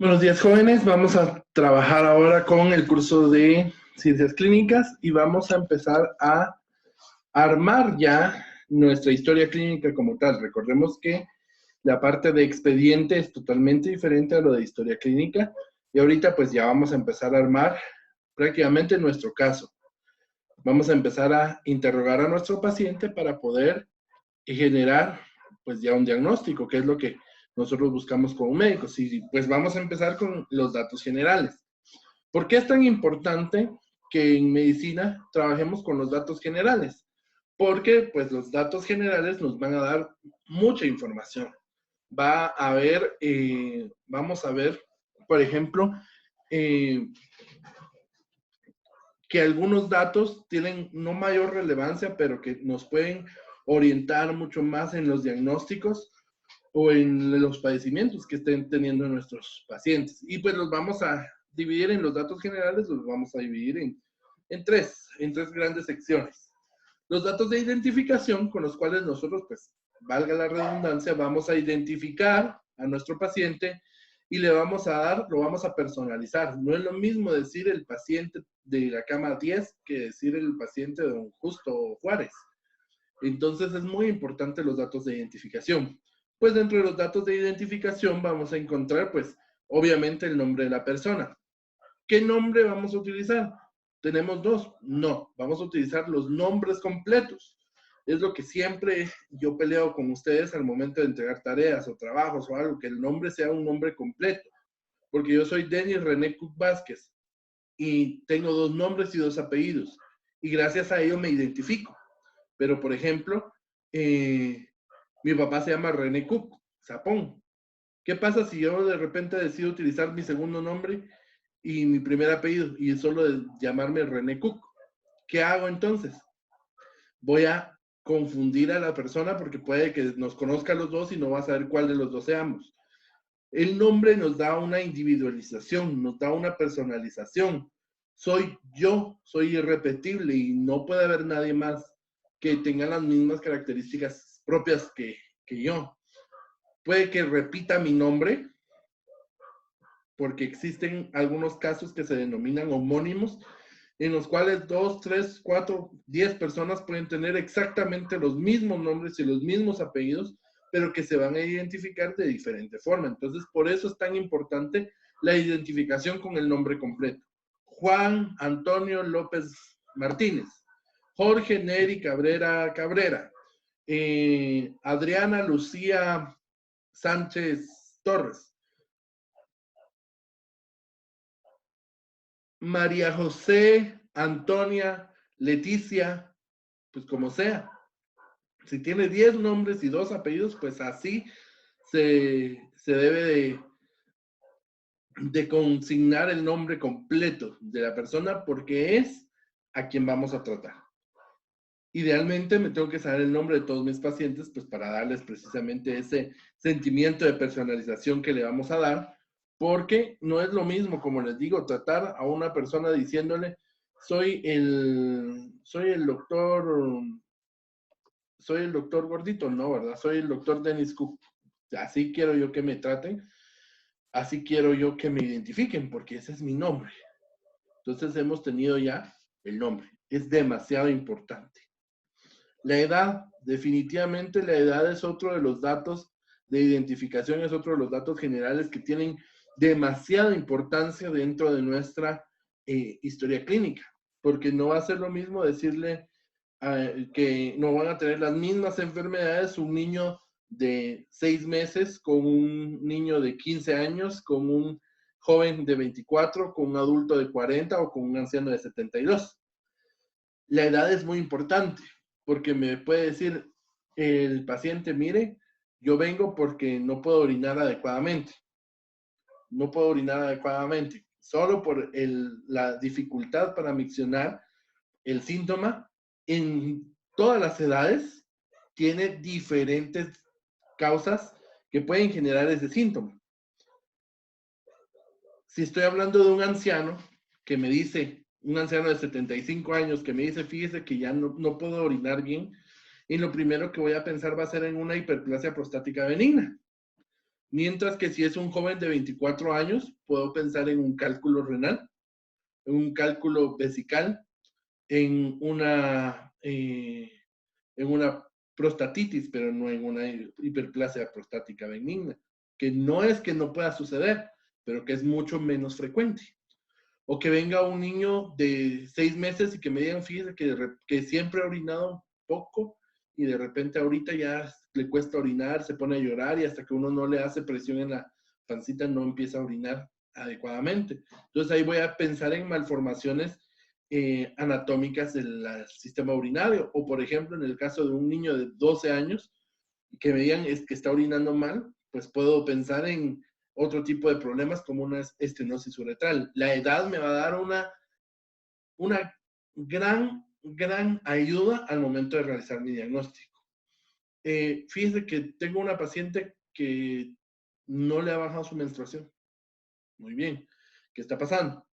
Buenos días, jóvenes. Vamos a trabajar ahora con el curso de Ciencias Clínicas y vamos a empezar a armar ya nuestra historia clínica como tal. Recordemos que la parte de expediente es totalmente diferente a lo de historia clínica y ahorita pues ya vamos a empezar a armar prácticamente nuestro caso. Vamos a empezar a interrogar a nuestro paciente para poder generar pues ya un diagnóstico, que es lo que nosotros buscamos como médicos. Y pues vamos a empezar con los datos generales. ¿Por qué es tan importante que en medicina trabajemos con los datos generales? Porque pues los datos generales nos van a dar mucha información. Vamos a ver, por ejemplo, que algunos datos tienen no mayor relevancia, pero que nos pueden orientar mucho más en los diagnósticos o en los padecimientos que estén teniendo nuestros pacientes. Y pues los vamos a dividir en los datos generales, los vamos a dividir en tres grandes secciones. Los datos de identificación con los cuales nosotros, pues, valga la redundancia, vamos a identificar a nuestro paciente y le vamos a dar, lo vamos a personalizar. No es lo mismo decir el paciente de la cama 10 que decir el paciente de don Justo Juárez. Entonces es muy importante los datos de identificación. Pues dentro de los datos de identificación vamos a encontrar, pues, obviamente el nombre de la persona. ¿Qué nombre vamos a utilizar? ¿Tenemos dos? No, vamos a utilizar los nombres completos. Es lo que siempre yo peleo con ustedes al momento de entregar tareas o trabajos o algo, que el nombre sea un nombre completo. Porque yo soy Denis René Cook Vázquez y tengo dos nombres y dos apellidos. Y gracias a ello me identifico. Pero, por ejemplo, mi papá se llama René Cook, Sapón. ¿Qué pasa si yo de repente decido utilizar mi segundo nombre y mi primer apellido y solo de llamarme René Cook? ¿Qué hago entonces? Voy a confundir a la persona porque puede que nos conozca a los dos y no va a saber cuál de los dos seamos. El nombre nos da una individualización, nos da una personalización. Soy yo, soy irrepetible y no puede haber nadie más que tenga las mismas características propias que yo. Puede que repita mi nombre, porque existen algunos casos que se denominan homónimos, en los cuales 2, 3, 4, 10 personas pueden tener exactamente los mismos nombres y los mismos apellidos, pero que se van a identificar de diferente forma. Entonces, por eso es tan importante la identificación con el nombre completo. Juan Antonio López Martínez, Jorge Neri Cabrera Cabrera, Adriana Lucía Sánchez Torres, María José Antonia Leticia, pues como sea. Si tiene 10 nombres y 2 apellidos, pues así se debe de consignar el nombre completo de la persona porque es a quien vamos a tratar. Idealmente me tengo que saber el nombre de todos mis pacientes, pues para darles precisamente ese sentimiento de personalización que le vamos a dar, porque no es lo mismo, como les digo, tratar a una persona diciéndole, soy el doctor gordito, no, ¿verdad? Soy el doctor Dennis Cook. Así quiero yo que me traten, así quiero yo que me identifiquen, porque ese es mi nombre. Entonces hemos tenido ya el nombre. Es demasiado importante. La edad, definitivamente la edad es otro de los datos de identificación, es otro de los datos generales que tienen demasiada importancia dentro de nuestra historia clínica, porque no va a ser lo mismo decirle que no van a tener las mismas enfermedades un niño de 6 meses con un niño de 15 años, con un joven de 24, con un adulto de 40 o con un anciano de 72. La edad es muy importante porque me puede decir el paciente, mire, yo vengo porque no puedo orinar adecuadamente. No puedo orinar adecuadamente. Solo por la dificultad para miccionar el síntoma en todas las edades tiene diferentes causas que pueden generar ese síntoma. Si estoy hablando de un anciano que me dice, un anciano de 75 años que me dice, fíjese que ya no puedo orinar bien, y lo primero que voy a pensar va a ser en una hiperplasia prostática benigna. Mientras que si es un joven de 24 años, puedo pensar en un cálculo renal, en un cálculo vesical, en una prostatitis, pero no en una hiperplasia prostática benigna, que no es que no pueda suceder, pero que es mucho menos frecuente. O que venga un niño de 6 meses y que me digan, fíjese que siempre ha orinado poco y de repente ahorita ya le cuesta orinar, se pone a llorar y hasta que uno no le hace presión en la pancita no empieza a orinar adecuadamente. Entonces ahí voy a pensar en malformaciones anatómicas del sistema urinario. O por ejemplo, en el caso de un niño de 12 años, que me digan es que está orinando mal, pues puedo pensar en otro tipo de problemas como una estenosis uretral. La edad me va a dar una gran ayuda al momento de realizar mi diagnóstico. Fíjese que tengo una paciente que no le ha bajado su menstruación. Muy bien. ¿Qué está pasando?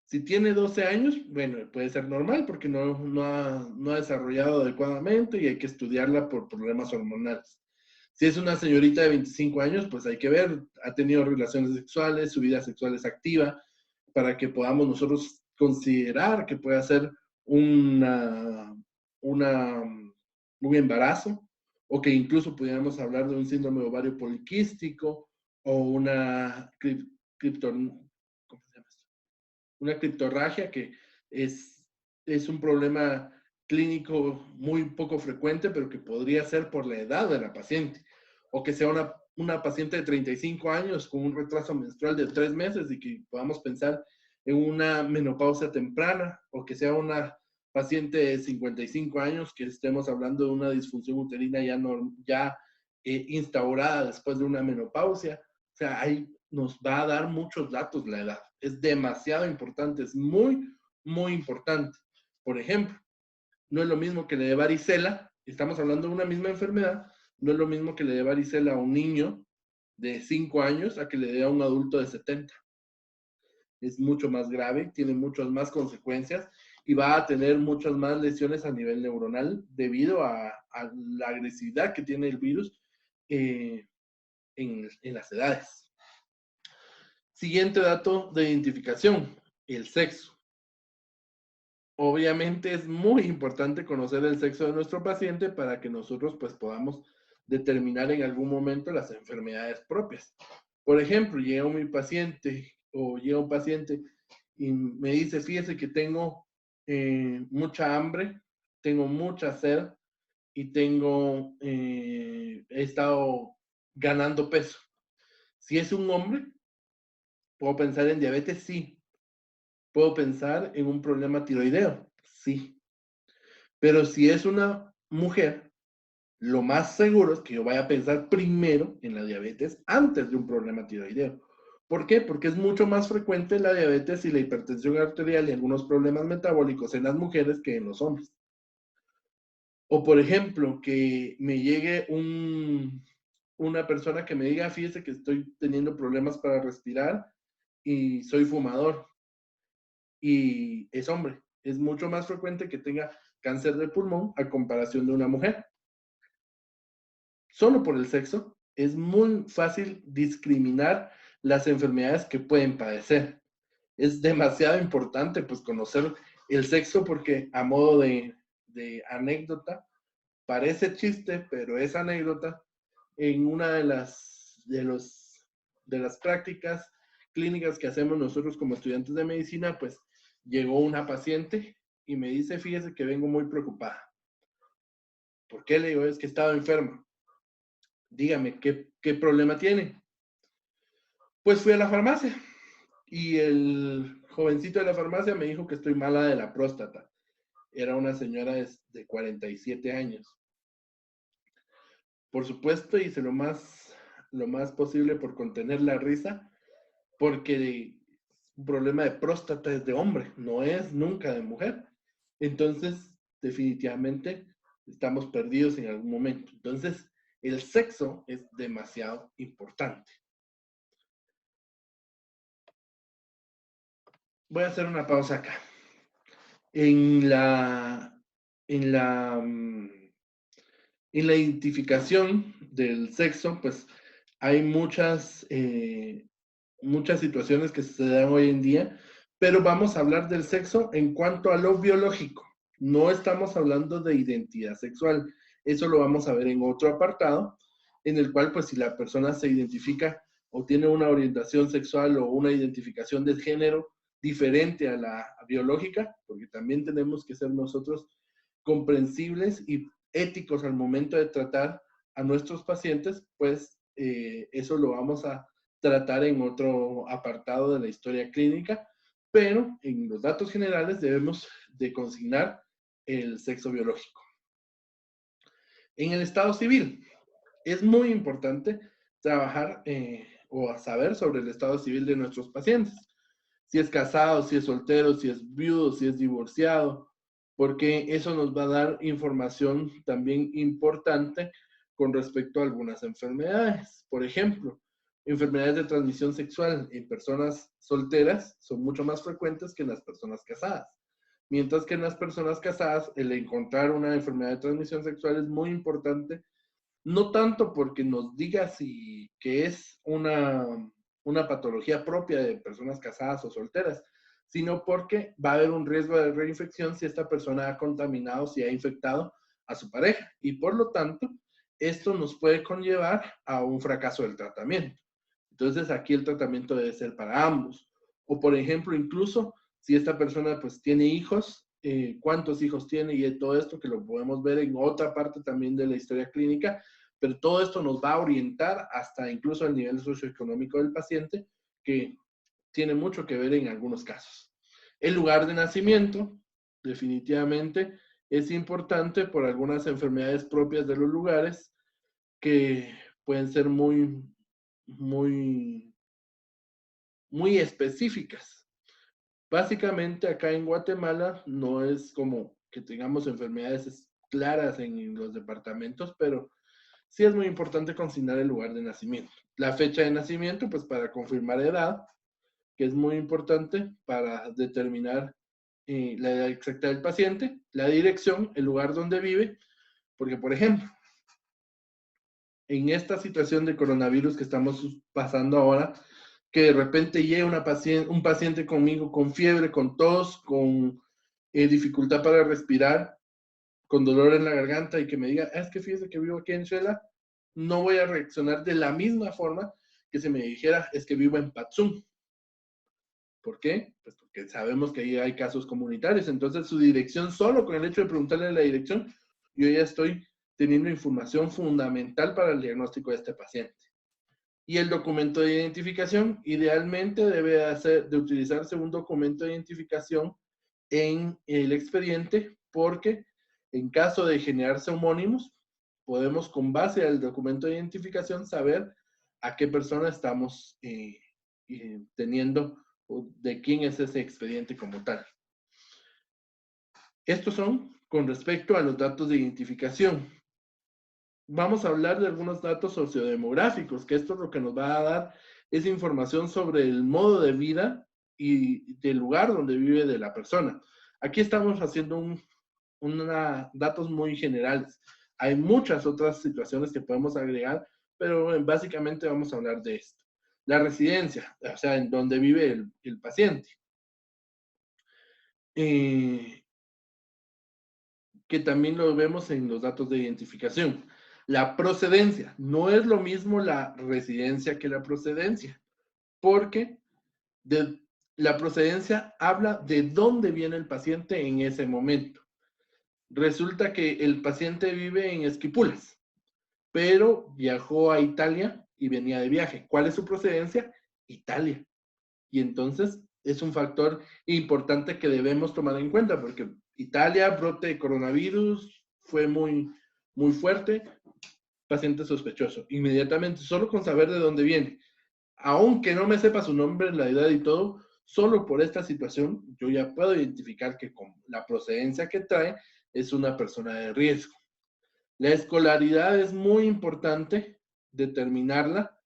Si tiene 12 años, bueno, puede ser normal porque no ha desarrollado adecuadamente y hay que estudiarla por problemas hormonales. Si es una señorita de 25 años, pues hay que ver, ha tenido relaciones sexuales, su vida sexual es activa, para que podamos nosotros considerar que puede ser una, una, un embarazo, o que incluso pudiéramos hablar de un síndrome ovario poliquístico o una ¿cómo se llama esto? Una criptorragia, que es un problema clínico muy poco frecuente, pero que podría ser por la edad de la paciente, o que sea una paciente de 35 años con un retraso menstrual de 3 meses y que podamos pensar en una menopausia temprana, o que sea una paciente de 55 años que estemos hablando de una disfunción uterina ya instaurada después de una menopausia. O sea, ahí nos va a dar muchos datos la edad. Es demasiado importante, es muy, muy importante. Por ejemplo, no es lo mismo que le dé varicela, estamos hablando de una misma enfermedad, no es lo mismo que le dé varicela a un niño de 5 años a que le dé a un adulto de 70. Es mucho más grave, tiene muchas más consecuencias y va a tener muchas más lesiones a nivel neuronal debido a la agresividad que tiene el virus en las edades. Siguiente dato de identificación, el sexo. Obviamente es muy importante conocer el sexo de nuestro paciente para que nosotros pues podamos determinar en algún momento las enfermedades propias. Por ejemplo, llega un paciente y me dice, fíjese que tengo mucha hambre, tengo mucha sed y he estado ganando peso. Si es un hombre, ¿puedo pensar en diabetes? Sí. ¿Puedo pensar en un problema tiroideo? Sí. Pero si es una mujer, lo más seguro es que yo vaya a pensar primero en la diabetes antes de un problema tiroideo. ¿Por qué? Porque es mucho más frecuente la diabetes y la hipertensión arterial y algunos problemas metabólicos en las mujeres que en los hombres. O por ejemplo, que me llegue una persona que me diga, fíjese que estoy teniendo problemas para respirar y soy fumador y es hombre. Es mucho más frecuente que tenga cáncer de pulmón a comparación de una mujer. Solo por el sexo es muy fácil discriminar las enfermedades que pueden padecer. Es demasiado importante pues conocer el sexo porque a modo de anécdota, parece chiste, pero es anécdota. En una de las prácticas clínicas que hacemos nosotros como estudiantes de medicina, pues llegó una paciente y me dice, fíjese que vengo muy preocupada. ¿Por qué? Le digo, es que estaba enferma. Dígame, ¿qué problema tiene? Pues fui a la farmacia y el jovencito de la farmacia me dijo que estoy mala de la próstata. Era una señora de 47 años. Por supuesto, hice lo más posible por contener la risa, porque un problema de próstata es de hombre, no es nunca de mujer. Entonces, definitivamente estamos perdidos en algún momento. Entonces, el sexo es demasiado importante. Voy a hacer una pausa acá. En la, en la, mm, en la identificación del sexo, pues Hay muchas situaciones que se dan hoy en día, pero vamos a hablar del sexo en cuanto a lo biológico. No estamos hablando de identidad sexual. Eso lo vamos a ver en otro apartado, en el cual, pues, si la persona se identifica o tiene una orientación sexual o una identificación de género diferente a la biológica, porque también tenemos que ser nosotros comprensibles y éticos al momento de tratar a nuestros pacientes, pues eso lo vamos a tratar en otro apartado de la historia clínica, pero en los datos generales debemos de consignar el sexo biológico. En el estado civil, es muy importante trabajar o saber sobre el estado civil de nuestros pacientes. Si es casado, si es soltero, si es viudo, si es divorciado, porque eso nos va a dar información también importante con respecto a algunas enfermedades. Por ejemplo, enfermedades de transmisión sexual en personas solteras son mucho más frecuentes que en las personas casadas. Mientras que en las personas casadas, el encontrar una enfermedad de transmisión sexual es muy importante, no tanto porque nos diga si que es una patología propia de personas casadas o solteras, sino porque va a haber un riesgo de reinfección si esta persona ha contaminado, si ha infectado a su pareja. Y por lo tanto, esto nos puede conllevar a un fracaso del tratamiento. Entonces, aquí el tratamiento debe ser para ambos. O, por ejemplo, incluso si esta persona pues tiene hijos, cuántos hijos tiene y todo esto que lo podemos ver en otra parte también de la historia clínica, pero todo esto nos va a orientar hasta incluso el nivel socioeconómico del paciente, que tiene mucho que ver en algunos casos. El lugar de nacimiento, definitivamente, es importante por algunas enfermedades propias de los lugares que pueden ser muy, muy específicas. Básicamente acá en Guatemala no es como que tengamos enfermedades claras en los departamentos, pero sí es muy importante consignar el lugar de nacimiento. La fecha de nacimiento, pues para confirmar edad, que es muy importante para determinar la edad exacta del paciente, la dirección, el lugar donde vive, porque por ejemplo, en esta situación de coronavirus que estamos pasando ahora, que de repente llega un paciente conmigo con fiebre, con tos, con dificultad para respirar, con dolor en la garganta y que me diga, es que fíjese que vivo aquí en Shela, no voy a reaccionar de la misma forma que si me dijera, es que vivo en Patzum. ¿Por qué? Pues porque sabemos que ahí hay casos comunitarios. Entonces, su dirección, solo con el hecho de preguntarle la dirección, yo ya estoy teniendo información fundamental para el diagnóstico de este paciente. Y el documento de identificación, idealmente debe de utilizarse un documento de identificación en el expediente, porque en caso de generarse homónimos, podemos con base al documento de identificación saber a qué persona estamos teniendo o de quién es ese expediente como tal. Estos son con respecto a los datos de identificación. Vamos a hablar de algunos datos sociodemográficos, que esto es lo que nos va a dar esa información sobre el modo de vida y del lugar donde vive de la persona. Aquí estamos haciendo datos muy generales. Hay muchas otras situaciones que podemos agregar, pero básicamente vamos a hablar de esto. La residencia, o sea, en donde vive el paciente. Que también lo vemos en los datos de identificación. La procedencia, no es lo mismo la residencia que la procedencia, porque la procedencia habla de dónde viene el paciente en ese momento. Resulta que el paciente vive en Esquipulas, pero viajó a Italia y venía de viaje. ¿Cuál es su procedencia? Italia. Y entonces es un factor importante que debemos tomar en cuenta, porque Italia, brote de coronavirus, fue muy fuerte, paciente sospechoso. Inmediatamente, solo con saber de dónde viene, aunque no me sepa su nombre, la edad y todo, solo por esta situación, yo ya puedo identificar que con la procedencia que trae es una persona de riesgo. La escolaridad es muy importante determinarla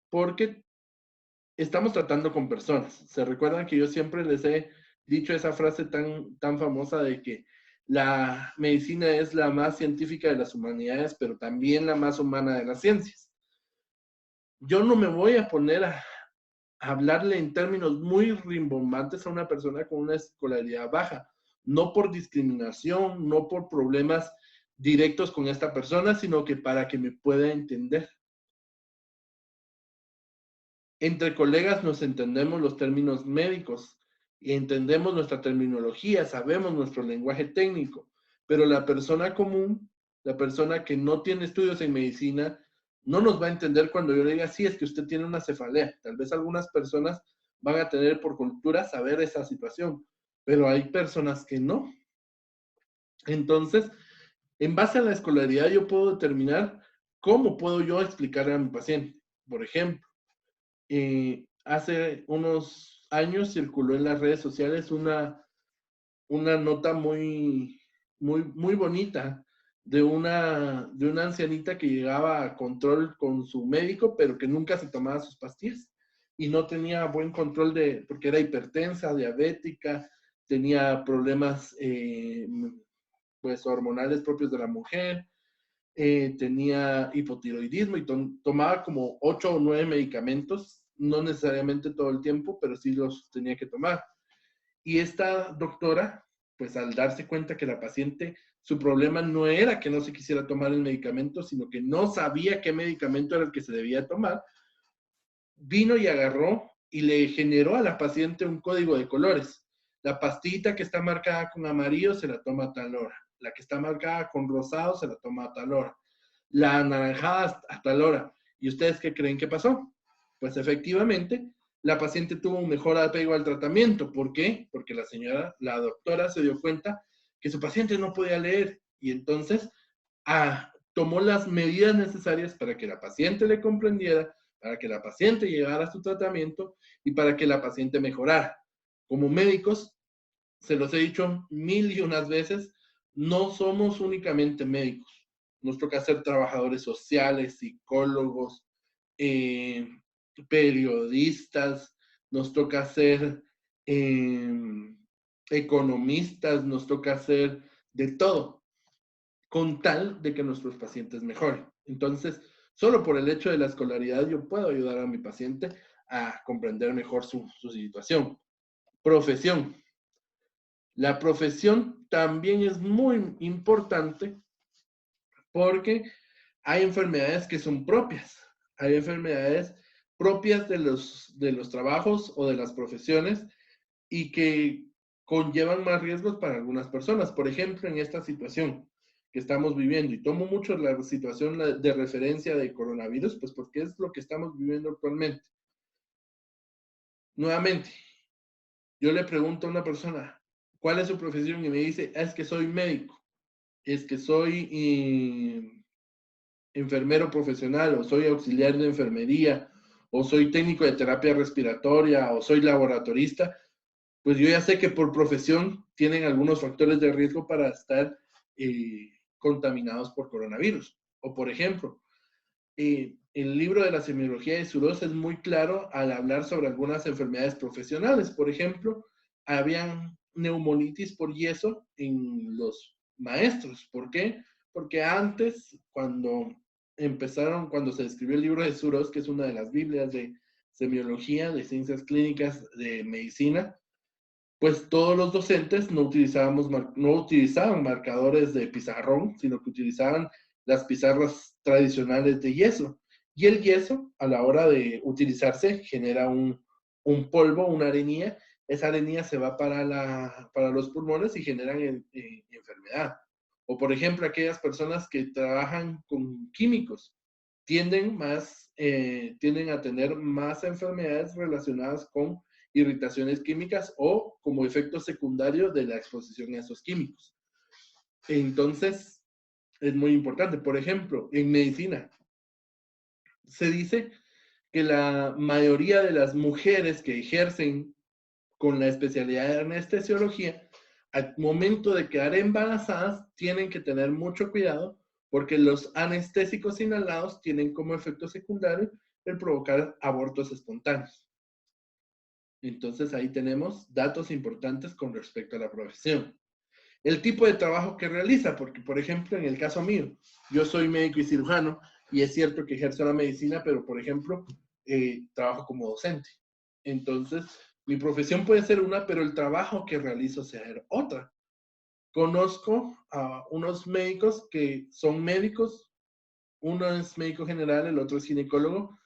porque estamos tratando con personas. Se recuerdan que yo siempre les he dicho esa frase tan famosa de que la medicina es la más científica de las humanidades, pero también la más humana de las ciencias. Yo no me voy a poner a hablarle en términos muy rimbombantes a una persona con una escolaridad baja, no por discriminación, no por problemas directos con esta persona, sino que para que me pueda entender. Entre colegas nos entendemos los términos médicos y entendemos nuestra terminología, sabemos nuestro lenguaje técnico, pero la persona común, la persona que no tiene estudios en medicina, no nos va a entender cuando yo le diga, sí, es que usted tiene una cefalea. Tal vez algunas personas van a tener por cultura saber esa situación, pero hay personas que no. Entonces, en base a la escolaridad, yo puedo determinar cómo puedo yo explicar a mi paciente. Por ejemplo, hace unos años circuló en las redes sociales una nota muy bonita de una ancianita que llegaba a control con su médico, pero que nunca se tomaba sus pastillas y no tenía buen control porque era hipertensa, diabética, tenía problemas pues hormonales propios de la mujer, tenía hipotiroidismo y tomaba como 8 o 9 medicamentos, no necesariamente todo el tiempo, pero sí los tenía que tomar. Y esta doctora, pues al darse cuenta que la paciente, su problema no era que no se quisiera tomar el medicamento, sino que no sabía qué medicamento era el que se debía tomar, vino y agarró y le generó a la paciente un código de colores. La pastillita que está marcada con amarillo se la toma a tal hora. La que está marcada con rosado se la toma a tal hora. La anaranjada a tal hora. ¿Y ustedes qué creen que pasó? Pues efectivamente, la paciente tuvo un mejor apego al tratamiento. ¿Por qué? Porque la doctora se dio cuenta que su paciente no podía leer y entonces tomó las medidas necesarias para que la paciente le comprendiera, para que la paciente llegara a su tratamiento y para que la paciente mejorara. Como médicos, se los he dicho 1000 y 1 veces, no somos únicamente médicos. Nos toca ser trabajadores sociales, psicólogos, eh, periodistas, nos toca ser economistas, nos toca ser de todo, con tal de que nuestros pacientes mejoren. Entonces, solo por el hecho de la escolaridad yo puedo ayudar a mi paciente a comprender mejor su situación. Profesión. La profesión también es muy importante porque hay enfermedades que son propias. Hay enfermedades propias de los trabajos o de las profesiones y que conllevan más riesgos para algunas personas. Por ejemplo, en esta situación que estamos viviendo, y tomo mucho la situación de referencia de coronavirus, pues porque es lo que estamos viviendo actualmente. Nuevamente, yo le pregunto a una persona, ¿cuál es su profesión? Y me dice, es que soy médico, es que soy enfermero profesional, o soy auxiliar de enfermería, o soy técnico de terapia respiratoria, o soy laboratorista. Pues yo ya sé que por profesión tienen algunos factores de riesgo para estar contaminados por coronavirus. O por ejemplo, el libro de la semiología de Suros es muy claro al hablar sobre algunas enfermedades profesionales. Por ejemplo, habían neumonitis por yeso en los maestros. ¿Por qué? Porque antes, cuando se escribió el libro de Suros, que es una de las Biblias de semiología, de ciencias clínicas, de medicina, pues todos los docentes no utilizaban marcadores de pizarrón, sino que utilizaban las pizarras tradicionales de yeso. Y el yeso, a la hora de utilizarse, genera un polvo, una arenilla. Esa arenilla se va para los pulmones y generan enfermedad. O por ejemplo, aquellas personas que trabajan con químicos tienden a tener más enfermedades relacionadas con irritaciones químicas o como efecto secundario de la exposición a esos químicos. Entonces, es muy importante. Por ejemplo, en medicina, se dice que la mayoría de las mujeres que ejercen con la especialidad de anestesiología, al momento de quedar embarazadas, tienen que tener mucho cuidado porque los anestésicos inhalados tienen como efecto secundario el provocar abortos espontáneos. Entonces ahí tenemos datos importantes con respecto a la profesión. El tipo de trabajo que realiza, porque por ejemplo en el caso mío, yo soy médico y cirujano y es cierto que ejerzo la medicina, pero por ejemplo, trabajo como docente. Entonces, mi profesión puede ser una, pero el trabajo que realizo ser otra. Conozco a unos médicos que son médicos, uno es médico general, el otro es ginecólogo,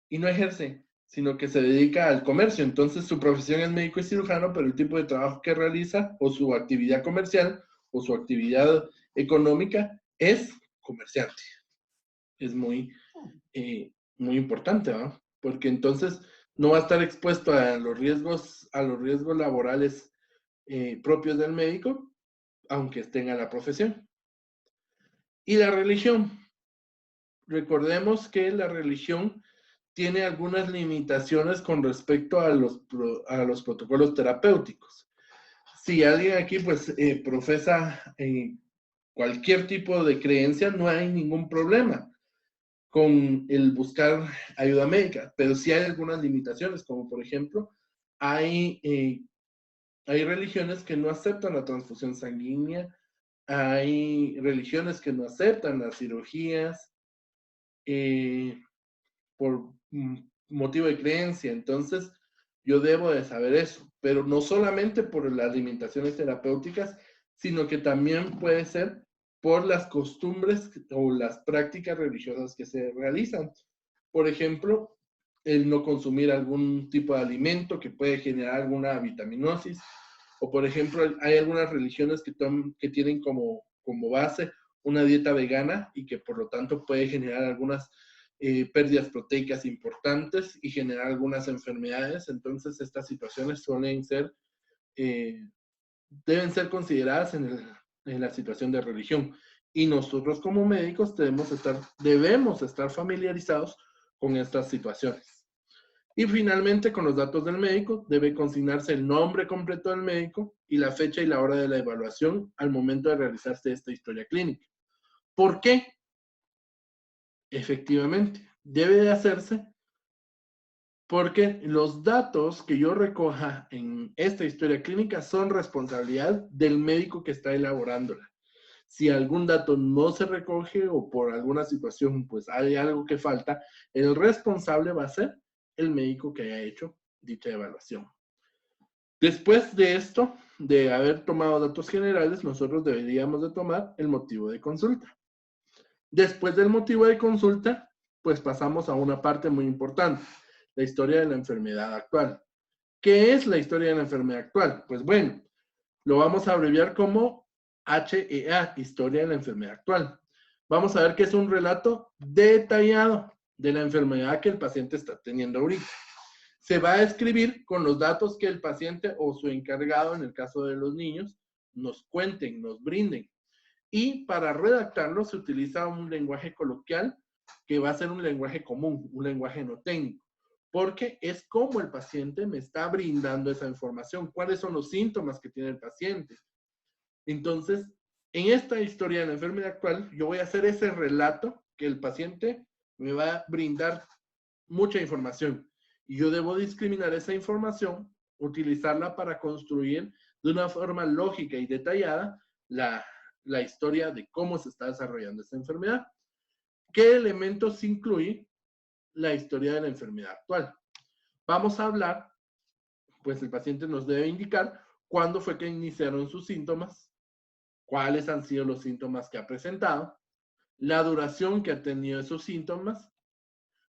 y no ejerce, sino que se dedica al comercio. Entonces, su profesión es médico y cirujano, pero el tipo de trabajo que realiza, o su actividad comercial, o su actividad económica, es comerciante. Es muy importante, ¿no? Porque entonces no va a estar expuesto a los riesgos laborales propios del médico, aunque tenga la profesión. Y la religión. Recordemos que la religión tiene algunas limitaciones con respecto a los protocolos terapéuticos. Si alguien aquí pues profesa cualquier tipo de creencia, no hay ningún problema con el buscar ayuda médica, pero sí hay algunas limitaciones, como por ejemplo, hay religiones que no aceptan la transfusión sanguínea, hay religiones que no aceptan las cirugías por motivo de creencia, entonces yo debo de saber eso, pero no solamente por las limitaciones terapéuticas, sino que también puede ser por las costumbres o las prácticas religiosas que se realizan. Por ejemplo, el no consumir algún tipo de alimento que puede generar alguna vitaminosis, o por ejemplo, hay algunas religiones que tienen como base una dieta vegana y que por lo tanto puede generar algunas pérdidas proteicas importantes y generar algunas enfermedades. Entonces, estas situaciones deben ser consideradas en la situación de religión. Y nosotros como médicos debemos estar familiarizados con estas situaciones. Y finalmente, con los datos del médico, debe consignarse el nombre completo del médico y la fecha y la hora de la evaluación al momento de realizarse esta historia clínica. ¿Por qué? Efectivamente, debe de hacerse porque los datos que yo recoja en esta historia clínica son responsabilidad del médico que está elaborándola. Si algún dato no se recoge o por alguna situación pues hay algo que falta, el responsable va a ser el médico que haya hecho dicha evaluación. Después de esto, de haber tomado datos generales, nosotros deberíamos de tomar el motivo de consulta. Después del motivo de consulta, pues pasamos a una parte muy importante, la historia de la enfermedad actual. ¿Qué es la historia de la enfermedad actual? Pues bueno, lo vamos a abreviar como HEA, historia de la enfermedad actual. Vamos a ver que es un relato detallado de la enfermedad que el paciente está teniendo ahorita. Se va a escribir con los datos que el paciente o su encargado, en el caso de los niños, nos cuenten, nos brinden. Y para redactarlo se utiliza un lenguaje coloquial que va a ser un lenguaje común, un lenguaje no técnico, porque es como el paciente me está brindando esa información, cuáles son los síntomas que tiene el paciente. Entonces, en esta historia de la enfermedad actual, yo voy a hacer ese relato que el paciente me va a brindar mucha información y yo debo discriminar esa información, utilizarla para construir de una forma lógica y detallada la historia de cómo se está desarrollando esta enfermedad. ¿Qué elementos incluye la historia de la enfermedad actual? Vamos a hablar, pues el paciente nos debe indicar cuándo fue que iniciaron sus síntomas, cuáles han sido los síntomas que ha presentado, la duración que ha tenido esos síntomas,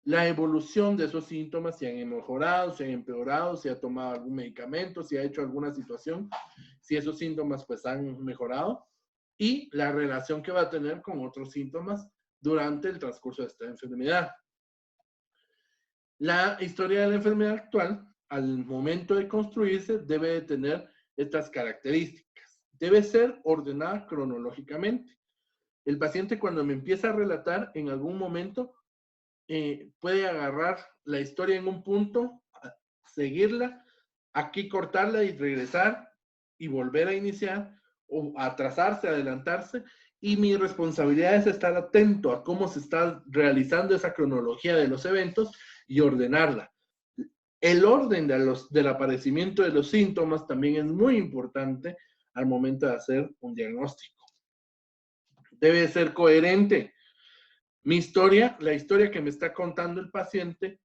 la evolución de esos síntomas, si han mejorado, si han empeorado, si ha tomado algún medicamento, si ha hecho alguna situación, si esos síntomas pues han mejorado, y la relación que va a tener con otros síntomas durante el transcurso de esta enfermedad. La historia de la enfermedad actual, al momento de construirse, debe de tener estas características. Debe ser ordenada cronológicamente. El paciente cuando me empieza a relatar, en algún momento, puede agarrar la historia en un punto, seguirla, aquí cortarla y regresar y volver a iniciar, o atrasarse, adelantarse, y mi responsabilidad es estar atento a cómo se está realizando esa cronología de los eventos y ordenarla. El orden del aparecimiento de los síntomas también es muy importante al momento de hacer un diagnóstico. Debe ser coherente. Mi historia, la historia que me está contando el paciente,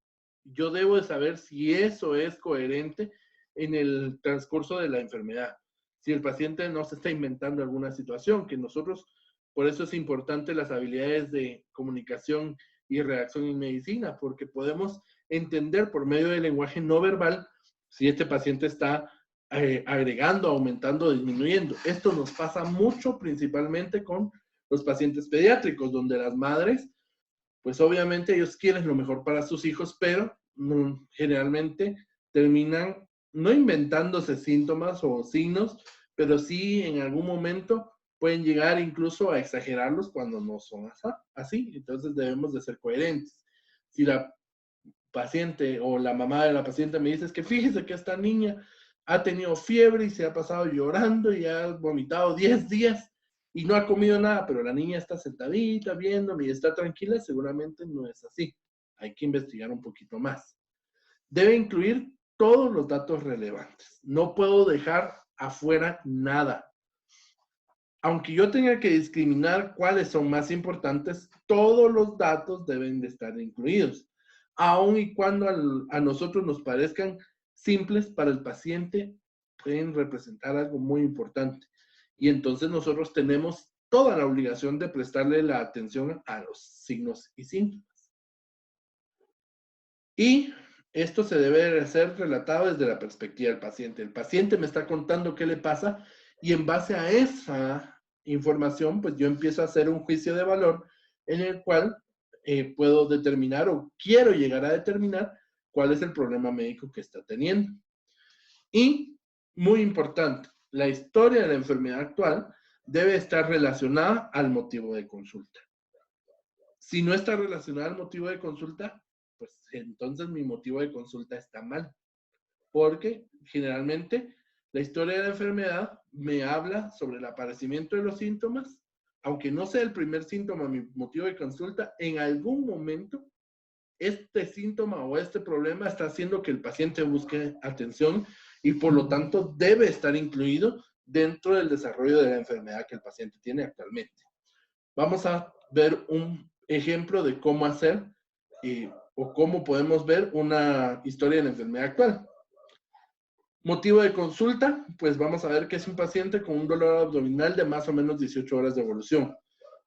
yo debo de saber si eso es coherente en el transcurso de la enfermedad. Si el paciente no se está inventando alguna situación, que nosotros, por eso es importante las habilidades de comunicación y reacción en medicina, porque podemos entender por medio del lenguaje no verbal si este paciente está agregando, aumentando, disminuyendo. Esto nos pasa mucho, principalmente con los pacientes pediátricos, donde las madres, pues obviamente ellos quieren lo mejor para sus hijos, pero generalmente terminan no inventándose síntomas o signos, pero sí en algún momento pueden llegar incluso a exagerarlos cuando no son así. Entonces debemos de ser coherentes. Si la paciente o la mamá de la paciente me dice, es que fíjese que esta niña ha tenido fiebre y se ha pasado llorando y ha vomitado 10 días y no ha comido nada, pero la niña está sentadita viéndome y está tranquila, seguramente no es así. Hay que investigar un poquito más. Debe incluir todos los datos relevantes. No puedo dejar afuera nada. Aunque yo tenga que discriminar cuáles son más importantes, todos los datos deben de estar incluidos, aun y cuando a nosotros nos parezcan simples, para el paciente pueden representar algo muy importante. Y entonces nosotros tenemos toda la obligación de prestarle la atención a los signos y síntomas. Y esto se debe hacer relatado desde la perspectiva del paciente. El paciente me está contando qué le pasa y en base a esa información, pues yo empiezo a hacer un juicio de valor en el cual puedo determinar o quiero llegar a determinar cuál es el problema médico que está teniendo. Y, muy importante, la historia de la enfermedad actual debe estar relacionada al motivo de consulta. Si no está relacionada al motivo de consulta, pues entonces mi motivo de consulta está mal. Porque generalmente la historia de la enfermedad me habla sobre el aparecimiento de los síntomas, aunque no sea el primer síntoma mi motivo de consulta, en algún momento este síntoma o este problema está haciendo que el paciente busque atención y por lo tanto debe estar incluido dentro del desarrollo de la enfermedad que el paciente tiene actualmente. Vamos a ver un ejemplo de cómo hacer o cómo podemos ver una historia de la enfermedad actual. Motivo de consulta, pues vamos a ver que es un paciente con un dolor abdominal de más o menos 18 horas de evolución.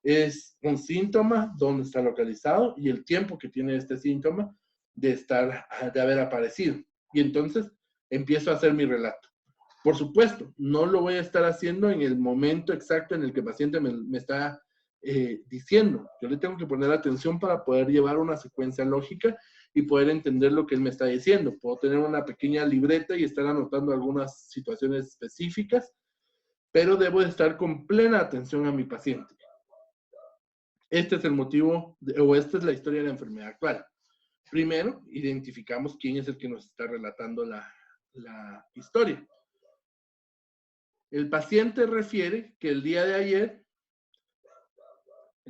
Es un síntoma, dónde está localizado y el tiempo que tiene este síntoma de haber aparecido. Y entonces empiezo a hacer mi relato. Por supuesto, no lo voy a estar haciendo en el momento exacto en el que el paciente me está diciendo. Yo le tengo que poner atención para poder llevar una secuencia lógica y poder entender lo que él me está diciendo. Puedo tener una pequeña libreta y estar anotando algunas situaciones específicas, pero debo de estar con plena atención a mi paciente. Este es el motivo, o esta es la historia de la enfermedad actual. Primero, identificamos quién es el que nos está relatando la historia. El paciente refiere que el día de ayer,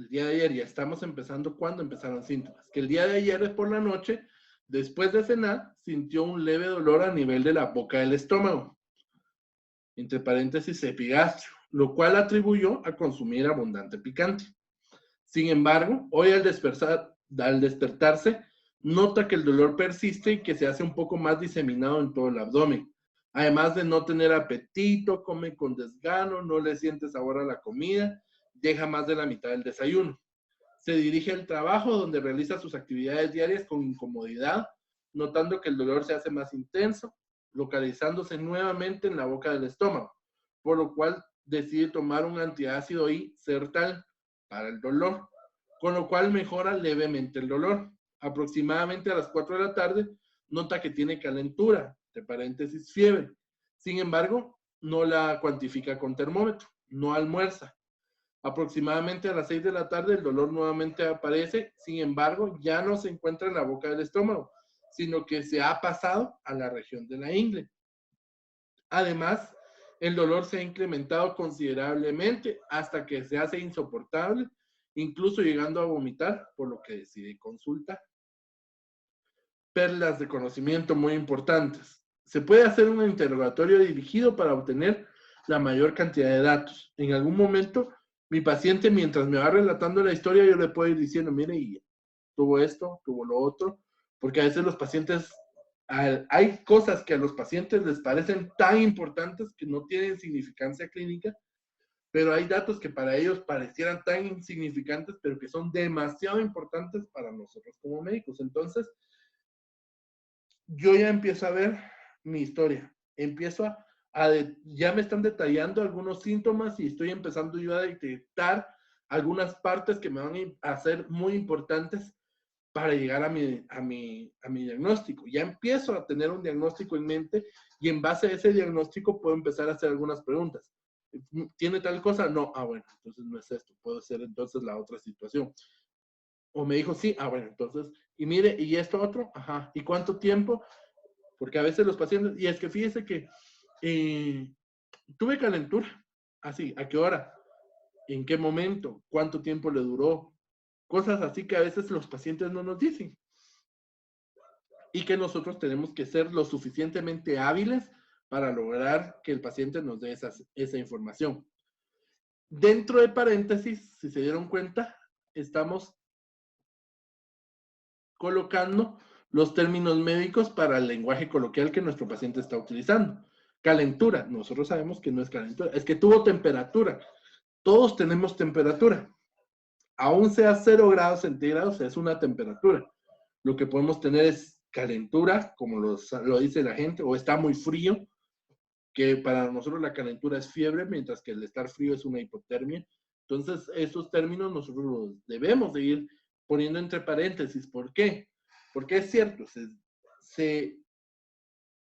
ya estamos empezando cuando empezaron síntomas, que el día de ayer por la noche, después de cenar, sintió un leve dolor a nivel de la boca del estómago, entre paréntesis epigastrio, lo cual atribuyó a consumir abundante picante. Sin embargo, hoy al despertarse, nota que el dolor persiste y que se hace un poco más diseminado en todo el abdomen. Además de no tener apetito, come con desgano, no le siente sabor a la comida, deja más de la mitad del desayuno. Se dirige al trabajo donde realiza sus actividades diarias con incomodidad, notando que el dolor se hace más intenso, localizándose nuevamente en la boca del estómago, por lo cual decide tomar un antiácido y Sertal para el dolor, con lo cual mejora levemente el dolor. Aproximadamente a las 4 de la tarde, nota que tiene calentura, de paréntesis fiebre. Sin embargo, no la cuantifica con termómetro, no almuerza. Aproximadamente a las 6 de la tarde el dolor nuevamente aparece, sin embargo, ya no se encuentra en la boca del estómago, sino que se ha pasado a la región de la ingle. Además, el dolor se ha incrementado considerablemente hasta que se hace insoportable, incluso llegando a vomitar, por lo que decide consultar. Perlas de conocimiento muy importantes. Se puede hacer un interrogatorio dirigido para obtener la mayor cantidad de datos. En algún momento Mi paciente, mientras me va relatando la historia, yo le puedo ir diciendo, mire, y tuvo esto, tuvo lo otro, porque a veces los pacientes, hay cosas que a los pacientes les parecen tan importantes que no tienen significancia clínica, pero hay datos que para ellos parecieran tan insignificantes, pero que son demasiado importantes para nosotros como médicos. Entonces, yo ya empiezo a ver mi historia, empiezo ya me están detallando algunos síntomas y estoy empezando yo a detectar algunas partes que me van a ser muy importantes para llegar a mi diagnóstico. Ya empiezo a tener un diagnóstico en mente y en base a ese diagnóstico puedo empezar a hacer algunas preguntas. ¿Tiene tal cosa? No. Ah, bueno, entonces no es esto. Puede ser entonces la otra situación. O me dijo, sí. Ah, bueno, entonces, y mire, ¿y esto otro? Ajá. ¿Y cuánto tiempo? Porque a veces los pacientes, y es que fíjese que tuve calentura. Así, ¿a qué hora? ¿En qué momento? ¿Cuánto tiempo le duró? Cosas así que a veces los pacientes no nos dicen. Y que nosotros tenemos que ser lo suficientemente hábiles para lograr que el paciente nos dé esa información. Dentro de paréntesis, si se dieron cuenta, estamos colocando los términos médicos para el lenguaje coloquial que nuestro paciente está utilizando. Calentura, nosotros sabemos que no es calentura, es que tuvo temperatura. Todos tenemos temperatura. Aún sea 0 grados centígrados, es una temperatura. Lo que podemos tener es calentura, como lo dice la gente, o está muy frío, que para nosotros la calentura es fiebre, mientras que el estar frío es una hipotermia. Entonces, esos términos nosotros los debemos de ir poniendo entre paréntesis. ¿Por qué? Porque es cierto, se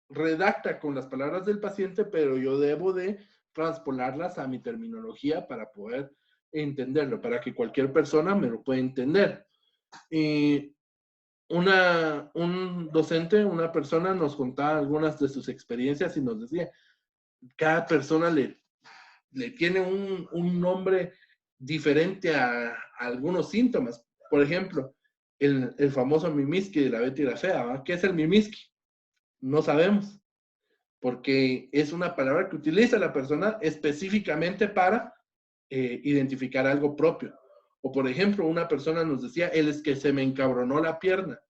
redacta con las palabras del paciente, pero yo debo de transpolarlas a mi terminología para poder entenderlo, para que cualquier persona me lo pueda entender. Un docente, una persona nos contaba algunas de sus experiencias y nos decía, cada persona le tiene un nombre diferente a algunos síntomas. Por ejemplo, el famoso mimiski de la Betty la Fea, ¿va? ¿Qué es el mimiski? No sabemos, porque es una palabra que utiliza la persona específicamente para identificar algo propio. O por ejemplo, una persona nos decía, él es que se me encabronó la pierna.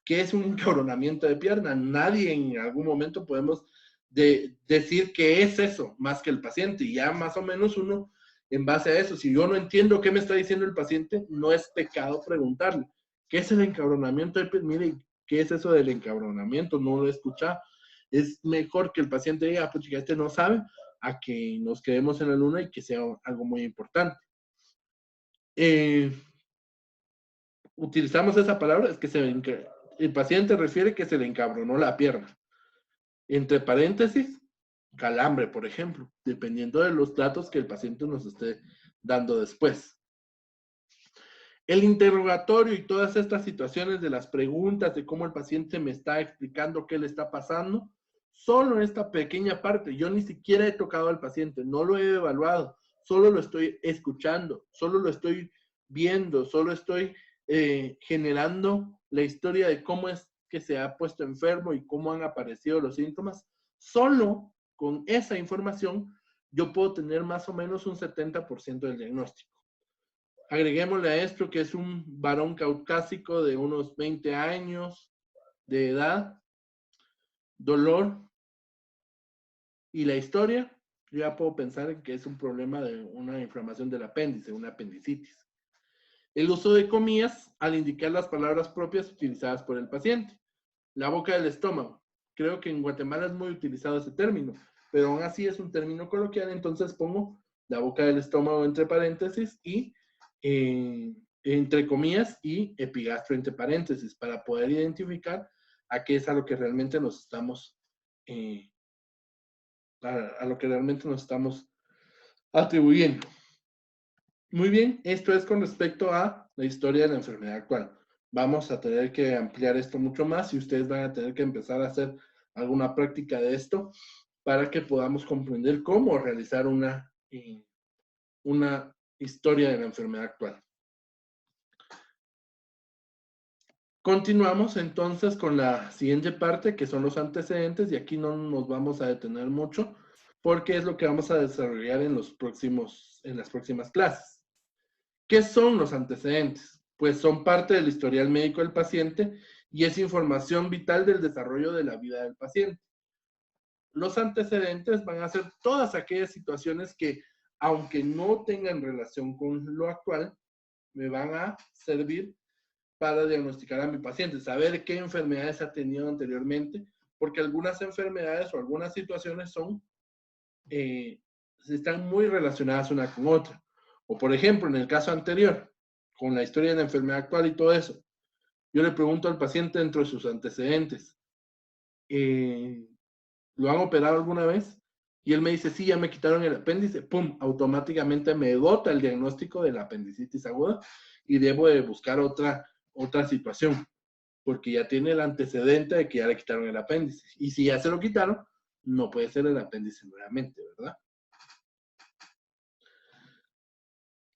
¿Qué es un encabronamiento de pierna? Nadie en algún momento podemos decir qué es eso, más que el paciente. Y ya más o menos uno, en base a eso, si yo no entiendo qué me está diciendo el paciente, no es pecado preguntarle. ¿Qué es el encabronamiento de pierna? Mire, ¿qué es eso del encabronamiento? No lo he escuchado. Es mejor que el paciente diga, pues chica, este no sabe, a que nos quedemos en la luna y que sea algo muy importante. Utilizamos esa palabra, es que el paciente refiere que se le encabronó la pierna. Entre paréntesis, calambre, por ejemplo, dependiendo de los datos que el paciente nos esté dando después. El interrogatorio y todas estas situaciones de las preguntas, de cómo el paciente me está explicando qué le está pasando, solo esta pequeña parte, yo ni siquiera he tocado al paciente, no lo he evaluado, solo lo estoy escuchando, solo lo estoy viendo, solo estoy generando la historia de cómo es que se ha puesto enfermo y cómo han aparecido los síntomas. Solo con esa información yo puedo tener más o menos un 70% del diagnóstico. Agreguémosle a esto que es un varón caucásico de unos 20 años de edad, dolor y la historia, yo ya puedo pensar en que es un problema de una inflamación del apéndice, una apendicitis. El uso de comillas al indicar las palabras propias utilizadas por el paciente. La boca del estómago. Creo que en Guatemala es muy utilizado ese término, pero aún así es un término coloquial, entonces pongo la boca del estómago entre paréntesis y entre comillas y epigastro entre paréntesis para poder identificar a qué es a lo que realmente nos estamos a lo que realmente nos estamos atribuyendo. Muy bien, esto es con respecto a la historia de la enfermedad actual. Vamos a tener que ampliar esto mucho más y ustedes van a tener que empezar a hacer alguna práctica de esto para que podamos comprender cómo realizar una historia de la enfermedad actual. Continuamos entonces con la siguiente parte, que son los antecedentes, y aquí no nos vamos a detener mucho, porque es lo que vamos a desarrollar en las próximas clases. ¿Qué son los antecedentes? Pues son parte del historial médico del paciente y es información vital del desarrollo de la vida del paciente. Los antecedentes van a ser todas aquellas situaciones que, aunque no tengan relación con lo actual, me van a servir para diagnosticar a mi paciente, saber qué enfermedades ha tenido anteriormente, porque algunas enfermedades o algunas situaciones están muy relacionadas una con otra. O por ejemplo, en el caso anterior, con la historia de la enfermedad actual y todo eso, yo le pregunto al paciente dentro de sus antecedentes, ¿lo han operado alguna vez? Y él me dice, sí, ya me quitaron el apéndice. ¡Pum! Automáticamente me bota el diagnóstico de la apendicitis aguda y debo de buscar otra situación, porque ya tiene el antecedente de que ya le quitaron el apéndice. Y si ya se lo quitaron, no puede ser el apéndice nuevamente, ¿verdad?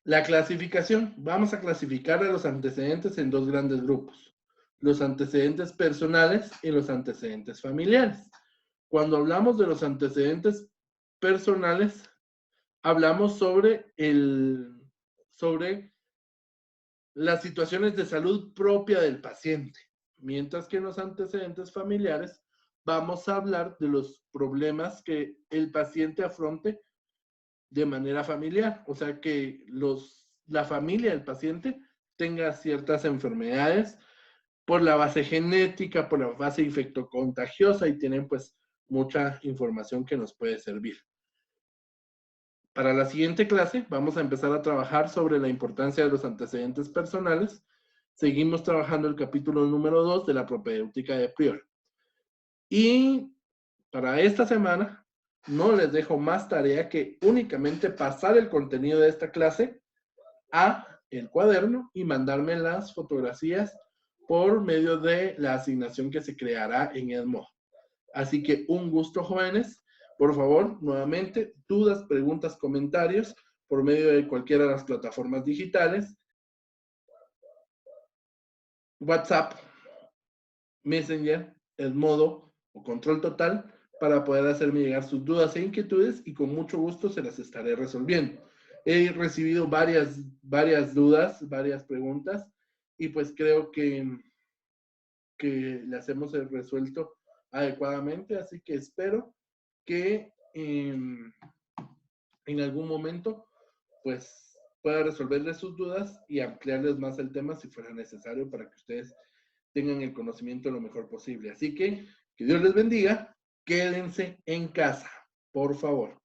La clasificación. Vamos a clasificar a los antecedentes en dos grandes grupos. Los antecedentes personales y los antecedentes familiares. Cuando hablamos de los antecedentes personales, hablamos sobre las situaciones de salud propia del paciente, mientras que en los antecedentes familiares vamos a hablar de los problemas que el paciente afronte de manera familiar, o sea que la familia del paciente tenga ciertas enfermedades por la base genética, por la base infectocontagiosa y tienen pues mucha información que nos puede servir. Para la siguiente clase vamos a empezar a trabajar sobre la importancia de los antecedentes personales. Seguimos trabajando el capítulo número 2 de la propedéutica de Prior. Y para esta semana no les dejo más tarea que únicamente pasar el contenido de esta clase a el cuaderno y mandarme las fotografías por medio de la asignación que se creará en Edmodo. Así que un gusto, jóvenes. Por favor, nuevamente, dudas, preguntas, comentarios por medio de cualquiera de las plataformas digitales, WhatsApp, Messenger, Edmodo o Control Total, para poder hacerme llegar sus dudas e inquietudes y con mucho gusto se las estaré resolviendo. He recibido varias dudas, varias preguntas y pues creo que las hemos resuelto adecuadamente, así que espero que en algún momento pues pueda resolverles sus dudas y ampliarles más el tema si fuera necesario para que ustedes tengan el conocimiento lo mejor posible. Así que Dios les bendiga, quédense en casa, por favor.